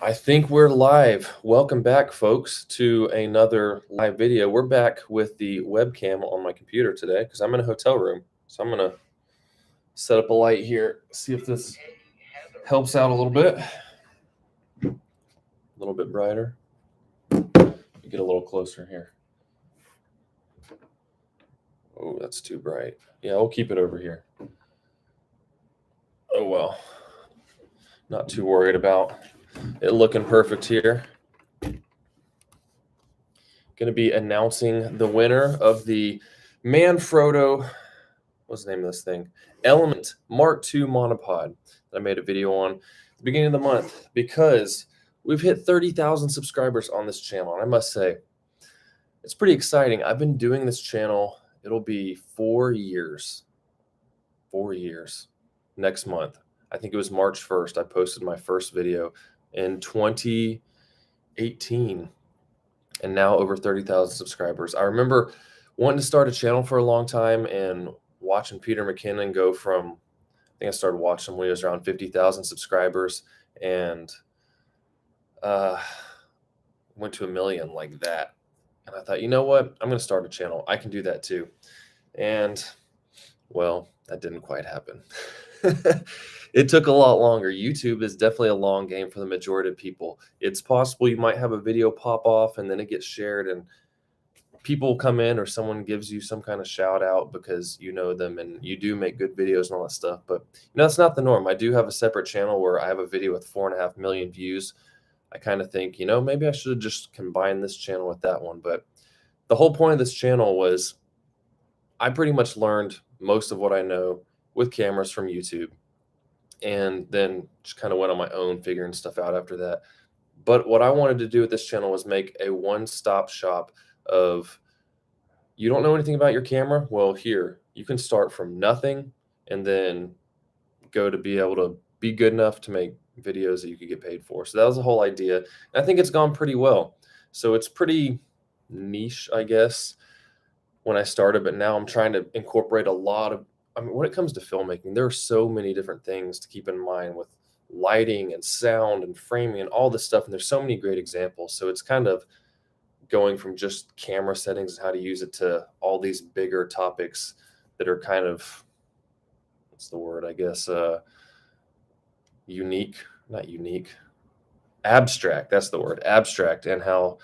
I think we're live. Welcome back, folks, to another live video. We're back with the webcam on my computer today because I'm in a hotel room. So I'm going to set up a light here, see if this helps out a little bit. A little bit brighter. Get a little closer here. Oh, that's too bright. Yeah, we'll keep it over here. Oh, well. Not too worried about it looking perfect here. Going to be announcing the winner of the Manfrotto, what's the name of this thing? Element MII Monopod that I made a video on at the beginning of the month because we've hit 30,000 subscribers on this channel. And I must say, it's pretty exciting. I've been doing this channel. It'll be 4 years. 4 years next month. I think it was March 1st. I posted my first video in 2018. And now over 30,000 subscribers. I remember wanting to start a channel for a long time and watching Peter McKinnon go from, I think I started watching when he was around 50,000 subscribers and went to 1 million like that. And I thought, you know what? I'm going to start a channel. I can do that too. And well, that didn't quite happen. It took a lot longer. YouTube is definitely a long game for the majority of people. It's possible you might have a video pop off and then it gets shared and people come in or someone gives you some kind of shout out because you know them and you do make good videos and all that stuff. But that's not the norm. I do have a separate channel where I have a video with 4.5 million views. I kind of think, maybe I should have just combined this channel with that one. But the whole point of this channel was I pretty much learned most of what I know with cameras from YouTube. And then just kind of went on my own figuring stuff out after that. But what I wanted to do with this channel was make a one-stop shop of, you don't know anything about your camera? Well, here, you can start from nothing and then go to be able to be good enough to make videos that you could get paid for. So that was the whole idea. And I think it's gone pretty well. So it's pretty niche, I guess, when I started, but now I'm trying to incorporate a lot of, when it comes to filmmaking, there are so many different things to keep in mind with lighting and sound and framing and all this stuff. And there's so many great examples. So it's kind of going from just camera settings and how to use it to all these bigger topics that are kind of, what's the word, I guess, abstract. That's the word, abstract, and how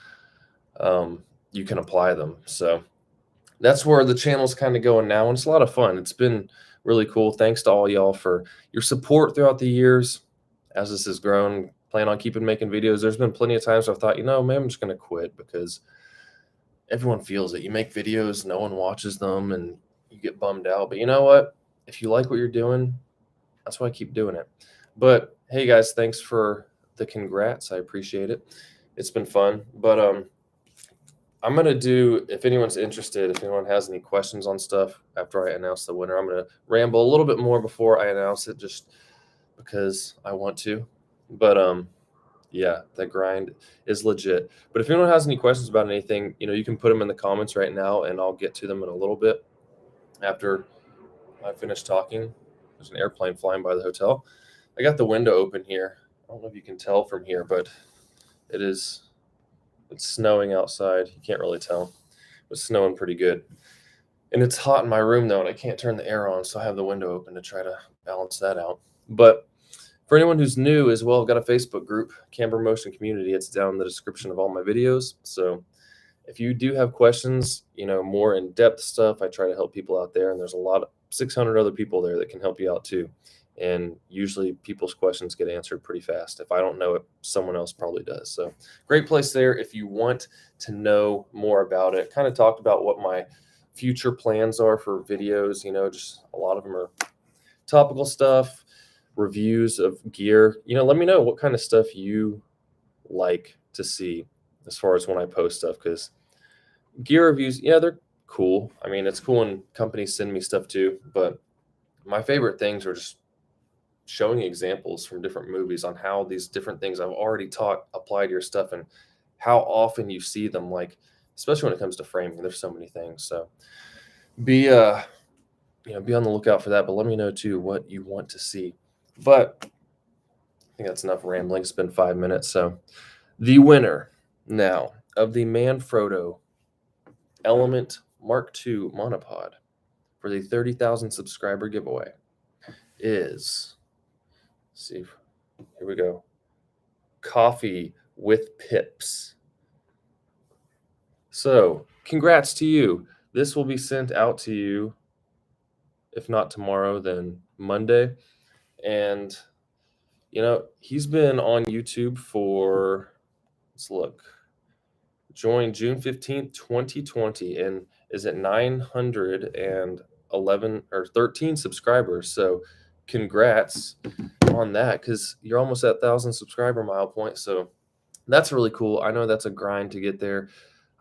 you can apply them. So that's where the channel's kind of going now, and it's a lot of fun. It's been really cool. Thanks to all y'all for your support throughout the years as this has grown. Plan on keeping making videos. There's been plenty of times where I thought, maybe I'm just going to quit because everyone feels it. You make videos, no one watches them, and you get bummed out. But you know what? If you like what you're doing, that's why I keep doing it. But hey, guys, thanks for the congrats. I appreciate it. It's been fun. But I'm going to do, if anyone's interested, if anyone has any questions on stuff after I announce the winner, I'm going to ramble a little bit more before I announce it just because I want to. But yeah, the grind is legit. But if anyone has any questions about anything, you can put them in the comments right now and I'll get to them in a little bit after I finish talking. There's an airplane flying by the hotel. I got the window open here. I don't know if you can tell from here, but it's snowing outside. You can't really tell. It's snowing pretty good. And it's hot in my room, though, and I can't turn the air on, so I have the window open to try to balance that out. But for anyone who's new as well, I've got a Facebook group, Camber Motion Community. It's down in the description of all my videos. So if you do have questions, more in-depth stuff, I try to help people out there. And there's 600 other people there that can help you out too. And usually people's questions get answered pretty fast. If I don't know it, someone else probably does. So great place there if you want to know more about it. Kind of talked about what my future plans are for videos. Just a lot of them are topical stuff, reviews of gear. Let me know what kind of stuff you like to see as far as when I post stuff, because gear reviews, they're cool. I mean, it's cool when companies send me stuff too, but my favorite things are just showing examples from different movies on how these different things I've already taught apply to your stuff and how often you see them, like, especially when it comes to framing. There's so many things. So be on the lookout for that, but let me know too what you want to see. But think that's enough rambling. It's been 5 minutes. So the winner now of the Manfrotto Element Mark II Monopod for the 30,000 subscriber giveaway is, let's see, here we go. Coffee with Pips. So, congrats to you. This will be sent out to you, if not tomorrow, then Monday. And, he's been on YouTube for, let's look, joined June 15th, 2020, and is at 911 or 13 subscribers. So, congrats on that, because you're almost at 1,000 subscriber mile point. So, that's really cool. I know that's a grind to get there.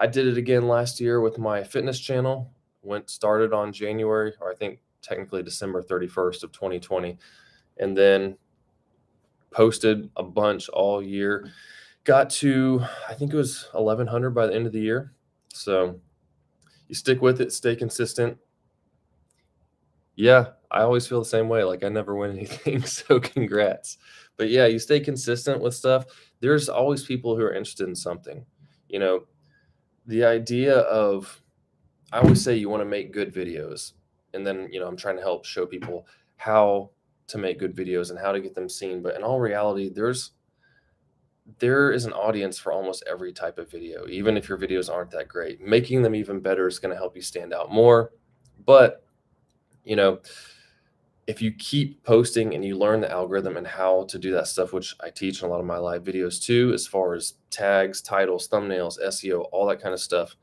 I did it again last year with my fitness channel. Started on January, or I think technically December 31st of 2020, and then posted a bunch all year. Got to, I think it was 1,100 by the end of the year. So you stick with it, stay consistent. Yeah, I always feel the same way. Like I never win anything. So congrats. But yeah, you stay consistent with stuff. There's always people who are interested in something. You know, the idea of, I always say you want to make good videos. And then, I'm trying to help show people how to make good videos and how to get them seen. But in all reality, there is an audience for almost every type of video, even if your videos aren't that great. Making them even better is going to help you stand out more. But, if you keep posting and you learn the algorithm and how to do that stuff, which I teach in a lot of my live videos too, as far as tags, titles, thumbnails, SEO, all that kind of stuff,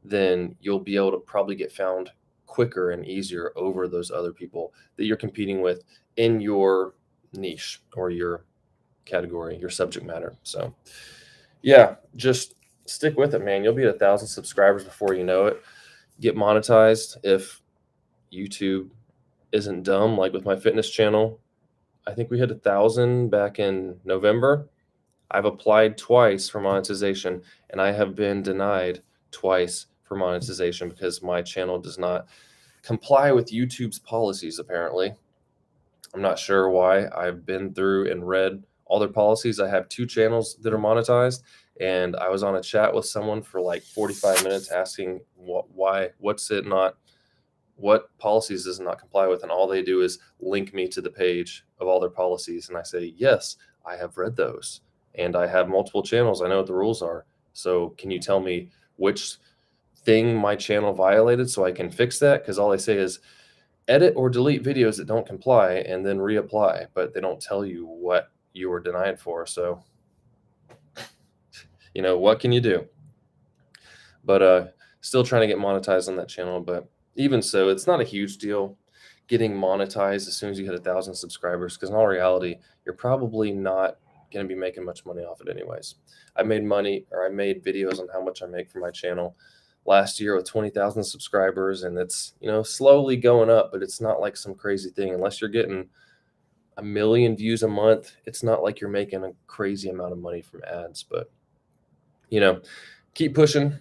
then you'll be able to probably get found quicker and easier over those other people that you're competing with in your niche or your category, your subject matter. So yeah, just stick with it, man. You'll be at 1,000 subscribers before you know it. Get monetized. If YouTube isn't dumb, like with my fitness channel, I think we hit 1,000 back in November. I've applied twice for monetization, and I have been denied twice for monetization because my channel does not comply with YouTube's policies, apparently. I'm not sure why. I've been through and read all their policies. I have 2 channels that are monetized, and I was on a chat with someone for like 45 minutes asking what policies does it not comply with, and all they do is link me to the page of all their policies, and I say, yes, I have read those, and I have multiple channels. I know what the rules are. So can you tell me which thing my channel violated so I can fix that? Because all they say is edit or delete videos that don't comply and then reapply, but they don't tell you what you were denied for. So, what can you do? But still trying to get monetized on that channel. But even so, it's not a huge deal getting monetized as soon as you hit 1,000 subscribers, because in all reality, you're probably not going to be making much money off it anyways. I made videos on how much I make from my channel last year with 20,000 subscribers, and it's, slowly going up, but it's not like some crazy thing. Unless you're getting 1 million views a month, it's not like you're making a crazy amount of money from ads. But, keep pushing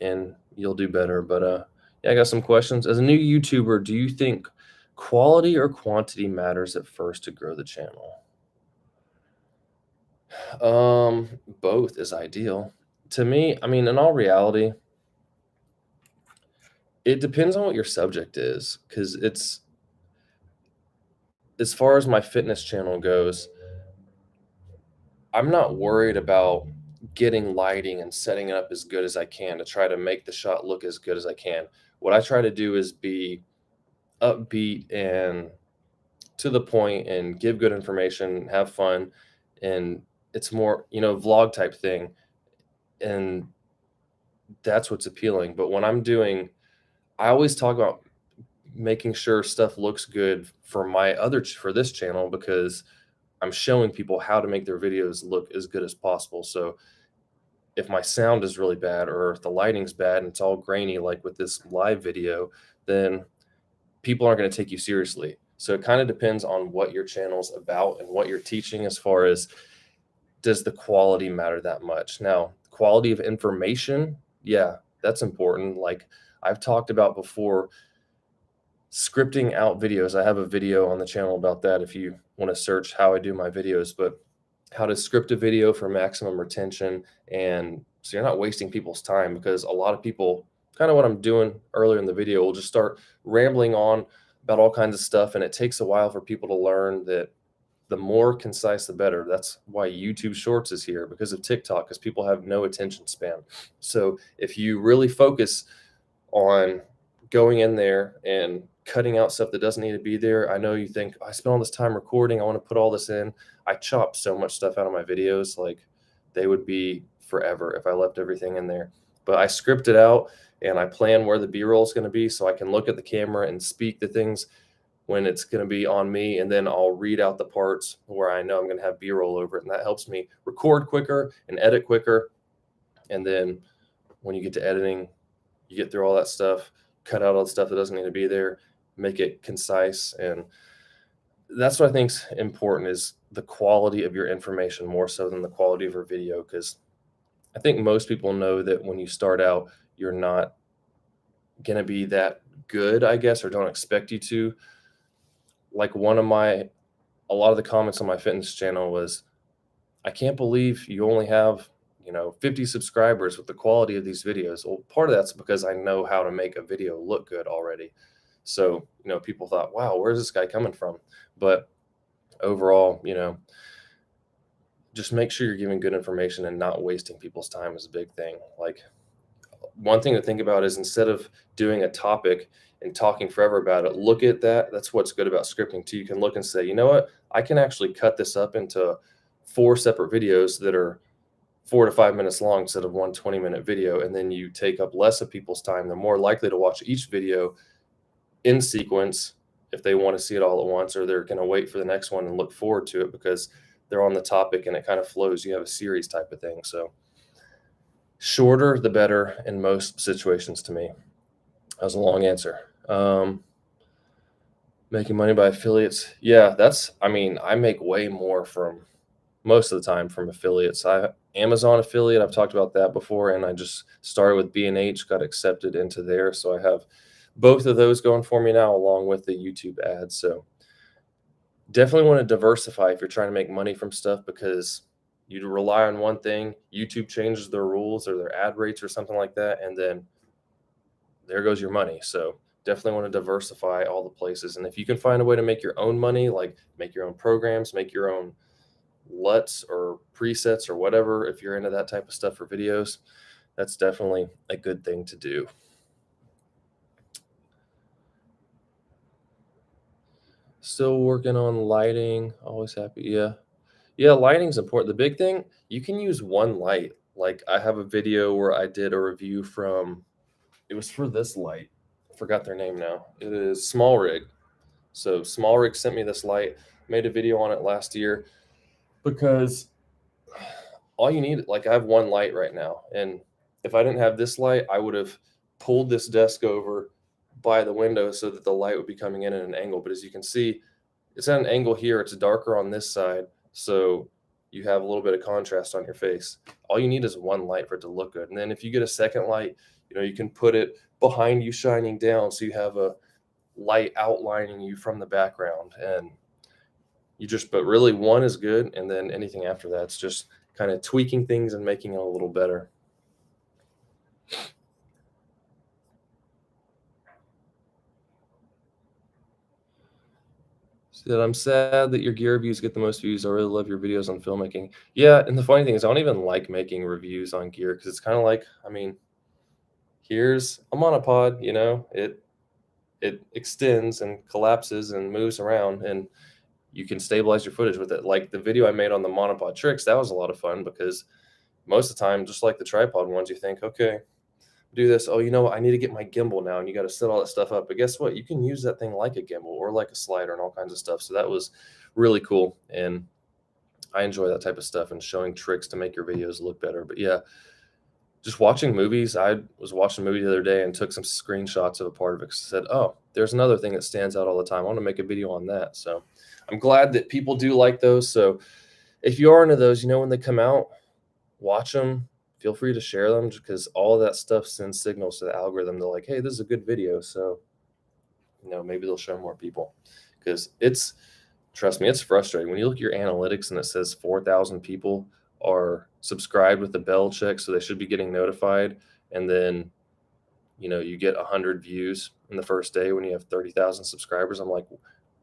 and you'll do better. But yeah, I got some questions. As a new YouTuber, do you think quality or quantity matters at first to grow the channel? Both is ideal. To me, I mean, in all reality, it depends on what your subject is, because it's, as far as my fitness channel goes, I'm not worried about getting lighting and setting it up as good as I can to try to make the shot look as good as I can. What I try to do is be upbeat and to the point and give good information, have fun, and it's more, vlog type thing. And that's what's appealing. But when I always talk about making sure stuff looks good for this channel, because I'm showing people how to make their videos look as good as possible. So if my sound is really bad, or if the lighting's bad and it's all grainy, like with this live video, then people aren't going to take you seriously. So it kind of depends on what your channel's about and what you're teaching, as far as, does the quality matter that much? Now, quality of information, yeah, that's important. Like I've talked about before, scripting out videos. I have a video on the channel about that if you want to search how I do my videos, but how to script a video for maximum retention, and so you're not wasting people's time, because a lot of people, kind of what I'm doing earlier in the video, will just start rambling on about all kinds of stuff, and it takes a while for people to learn that the more concise the better. That's why YouTube Shorts is here, because of TikTok, because people have no attention span. So if you really focus on going in there and cutting out stuff that doesn't need to be there. I know you think, I spent all this time recording, I want to put all this in. I chop so much stuff out of my videos, like they would be forever if I left everything in there. But I script it out and I plan where the B-roll is going to be, so I can look at the camera and speak the things when it's going to be on me, and then I'll read out the parts where I know I'm going to have B-roll over it, and that helps me record quicker and edit quicker. And then when you get to editing, you get through all that stuff, cut out all the stuff that doesn't need to be there, make it concise. And that's what I think's important, is the quality of your information more so than the quality of your video. Because I think most people know that when you start out, you're not going to be that good, I guess, or don't expect you to. Like a lot of the comments on my fitness channel was, I can't believe you only have 50 subscribers with the quality of these videos. Well, part of that's because I know how to make a video look good already. So, people thought, wow, where's this guy coming from? But overall, just make sure you're giving good information and not wasting people's time is a big thing. Like, one thing to think about is, instead of doing a topic and talking forever about it, look at that. That's what's good about scripting too. You can look and say, you know what? I can actually cut this up into 4 separate videos that are 4 to 5 minutes long instead of one 20-minute video. And then you take up less of people's time. They're more likely to watch each video in sequence if they want to see it all at once, or they're going to wait for the next one and look forward to it because they're on the topic and it kind of flows. You have a series type of thing. So shorter, the better in most situations to me. That was a long answer. Making money by affiliates. Yeah, I make way more from, most of the time, from affiliates. Amazon affiliate, I've talked about that before, and I just started with B&H, got accepted into there. So I have both of those going for me now, along with the YouTube ads. So definitely want to diversify if you're trying to make money from stuff, because you rely on one thing, YouTube changes their rules or their ad rates or something like that, and then there goes your money. So definitely want to diversify all the places. And if you can find a way to make your own money, like make your own programs, make your own LUTs or presets or whatever, if you're into that type of stuff for videos, that's definitely a good thing to do. Still working on lighting. Always happy. Yeah, lighting's important. The big thing, you can use one light. Like, I have a video where I did a review from, it was for this light. I forgot their name now. It is Small Rig. So Small Rig sent me this light. Made a video on it last year, because all you need, like, I have one light right now, and if I didn't have this light, I would have pulled this desk over by the window so that the light would be coming in at an angle. But as you can see, it's at an angle here. It's darker on this side, so you have a little bit of contrast on your face. All you need is one light for it to look good. And then if you get a second light, you can put it behind you, shining down, so you have a light outlining you from the background. And but really, one is good, and then anything after that's just kind of tweaking things and making it a little better. Said, I'm sad that your gear reviews get the most views. I really love your videos on filmmaking. Yeah, and the funny thing is, I don't even like making reviews on gear, because it's kind of like, here's a monopod, it extends and collapses and moves around, and you can stabilize your footage with it. Like the video I made on the monopod tricks, that was a lot of fun, because most of the time, just like the tripod ones, you think, okay, do this. Oh, I need to get my gimbal now, and you got to set all that stuff up. But guess what? You can use that thing like a gimbal or like a slider and all kinds of stuff. So that was really cool, and I enjoy that type of stuff and showing tricks to make your videos look better. But yeah, just watching movies. I was watching a movie the other day and took some screenshots of a part of it. Said, oh, there's another thing that stands out all the time. I want to make a video on that. So I'm glad that people do like those. So if you are into those, when they come out, watch them. Feel free to share them, because all of that stuff sends signals to the algorithm. They're like, hey, this is a good video. So maybe they'll show more people because trust me, it's frustrating when you look at your analytics and it says 4,000 people are subscribed with the bell check, so they should be getting notified. And then, you get 100 views in the first day when you have 30,000 subscribers. I'm like,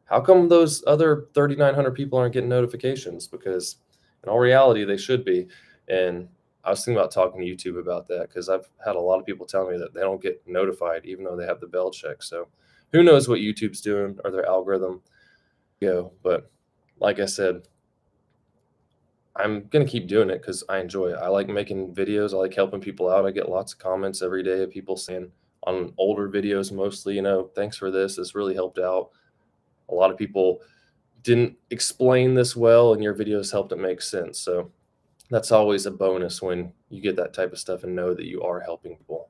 how come those other 3,900 people aren't getting notifications? Because in all reality, they should be. And I was thinking about talking to YouTube about that because I've had a lot of people tell me that they don't get notified even though they have the bell check. So who knows what YouTube's doing or their algorithm but like I said, I'm gonna keep doing it because I enjoy it. I like making videos. I like helping people out. I get lots of comments every day of people saying on older videos mostly, thanks for this. This really helped out. A lot of people didn't explain this well, and your videos helped it make sense. So that's always a bonus when you get that type of stuff and know that you are helping people.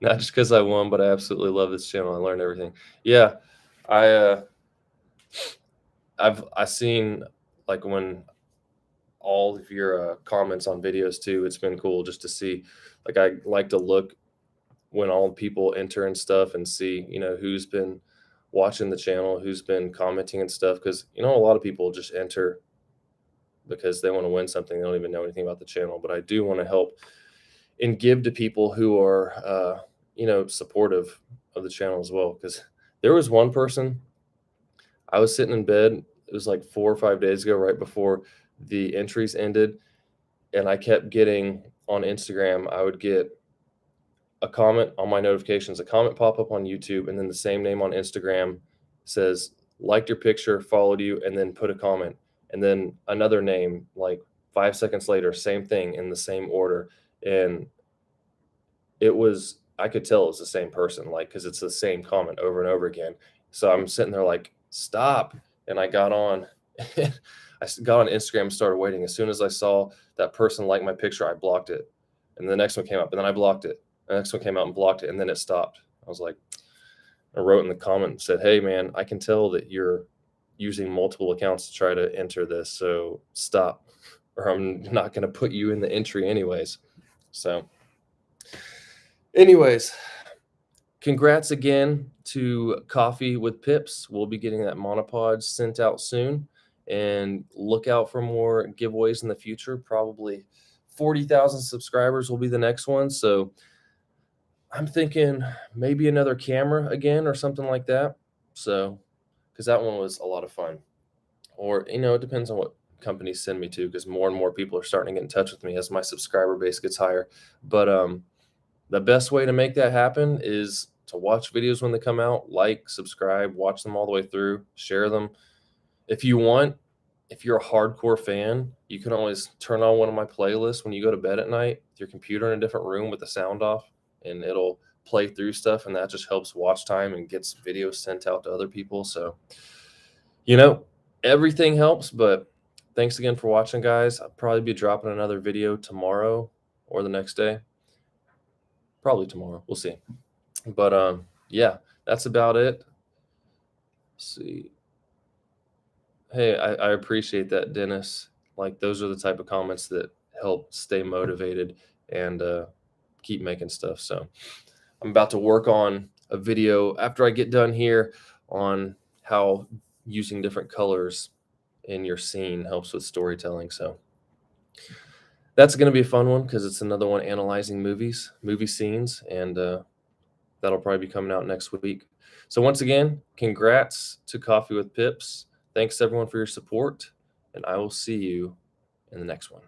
Not just because I won, but I absolutely love this channel. I learned everything. Yeah, I I seen like when all of your comments on videos too. It's been cool just to see. Like I like to look when all people enter and stuff and see who's been watching the channel, who's been commenting and stuff. Because a lot of people just enter because they want to win something. They don't even know anything about the channel. But I do want to help and give to people who are supportive of the channel as well. Because there was one person, I was sitting in bed. It was like 4 or 5 days ago, right before the entries ended, and I kept getting on Instagram. I would get a comment on my notifications, a comment pop up on YouTube, and then the same name on Instagram says liked your picture, followed you, and then put a comment, and then another name like 5 seconds later, same thing in the same order, and I could tell it was the same person, like, because it's the same comment over and over again. So I'm sitting there like, stop. And I got on, got on Instagram and started waiting. As soon as I saw that person like my picture, I blocked it. And the next one came up, and then I blocked it. The next one came out and blocked it, and then it stopped. I was like, I wrote in the comment and said, hey, man, I can tell that you're using multiple accounts to try to enter this. So stop, or I'm not going to put you in the entry anyways. So, anyways, congrats again to Coffee with Pips. We'll be getting that monopod sent out soon, and look out for more giveaways in the future. Probably 40,000 subscribers will be the next one. So I'm thinking maybe another camera again or something like that. So, because that one was a lot of fun. Or, it depends on what companies send me to, because more and more people are starting to get in touch with me as my subscriber base gets higher. But the best way to make that happen is to watch videos when they come out, like, subscribe, watch them all the way through, share them. If you want, if you're a hardcore fan, you can always turn on one of my playlists when you go to bed at night, with your computer in a different room with the sound off, and it'll play through stuff, and that just helps watch time and gets videos sent out to other people. So, you know, everything helps, but thanks again for watching, guys. I'll probably be dropping another video tomorrow or the next day. Probably tomorrow. We'll see. But yeah, that's about it. Let's see. Hey, I appreciate that, Dennis. Like, those are the type of comments that help stay motivated and keep making stuff. So I'm about to work on a video after I get done here on how using different colors in your scene helps with storytelling. So that's going to be a fun one because it's another one analyzing movie scenes, and that'll probably be coming out next week. So once again, congrats to Coffee with Pips. Thanks everyone for your support, and I will see you in the next one.